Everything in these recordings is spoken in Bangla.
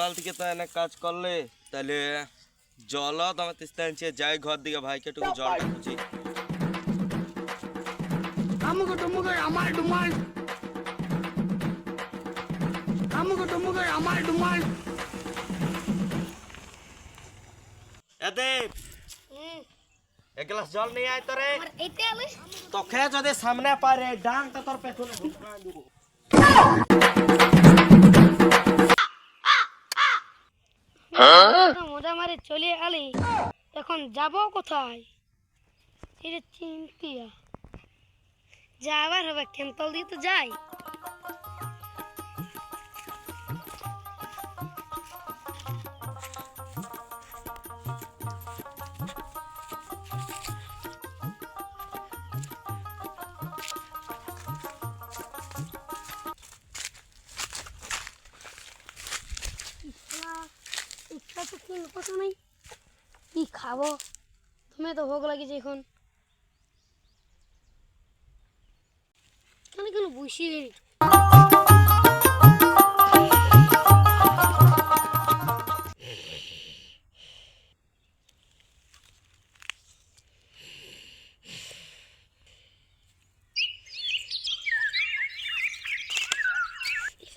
সকাল থেকে তো এনে কাজ করলে তাহলে জল তোমার তিস্তা আনছে যাই ঘর দিকে ভাইকে একটু জলটা খুঁজি আমুকো টুমুকো আমার ডুমাল আমুকো টুমুকো আমার ডুমাল এতে এক গ্লাস জল নিয়ে আয় তোরে এইতে আলে তোকে যদি সামনে পারে ডাংটা তোর পেছনে ঢুকায় দেবো মজা মারে চলে আলে এখন যাব কোথায় এটা চিন্তিয়া যাবার হবে ক্যান্টল দিয়ে তো যাই ইচ্ছা তো কিনবো কথা নাই কি খাবো তুমি তো ভোগ লাগিয়েছে এখন কেন কেন বসিয়ে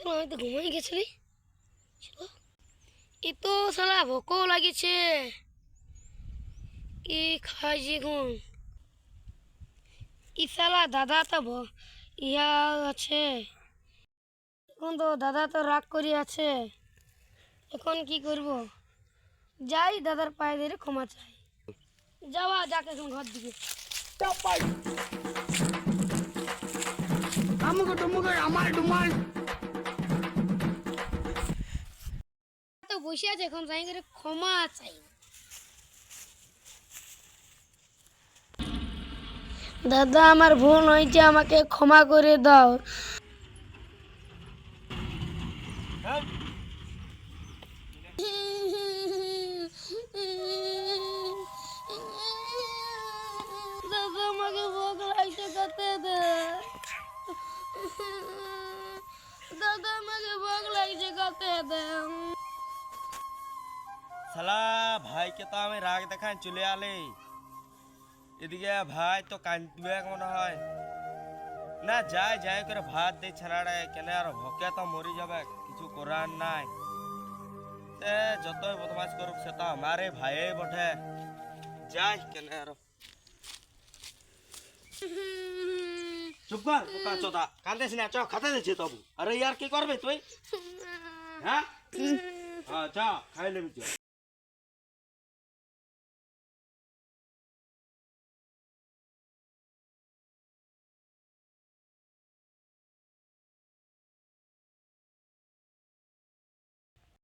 আমি তো ঘুমাই গেছিলি এ তো শালা ভোকও লাগিছে কি খাই এখন ই শালা দাদা তো ইয়া আছে এখন তো দাদা তো রাগ করে আছে এখন কি করব যাই দাদার পায়ে ধরে ক্ষমা চাই যাওয়া যাক এখন ঘর দিকে আমুকো টুমুকো আমার ডুমাল তো বসে আছে এখন যাই করে ক্ষমা চাই দাদা আমার ভুল হয়েছে আমাকে ক্ষমা করে দাও দাদা আমাকে ভোগ লাগছে খেতে দে দাদা আমাকে ভোগ লাগছে খেতে দে শালা ভাইকে তো আমি রাগ দেখান চলে আলে এদিকে ভাই তো কাঁদবে মনে হয় না যাই যাই করে ভাত দিয়ে ছাড়াড়ে কেন আর ভকে তো মরি যাবে কিছু করার নাই যতই বদমাশ করুক সে তো আমারে ভাই বটে যাই কেন আর চুপ কর পোকা চোদা কান্দেছ না চ খাতে দিচ্ছি তবু আরে ইয়ার কি করবে তুই হ্যাঁ হ্যাঁ যা খাই নেবি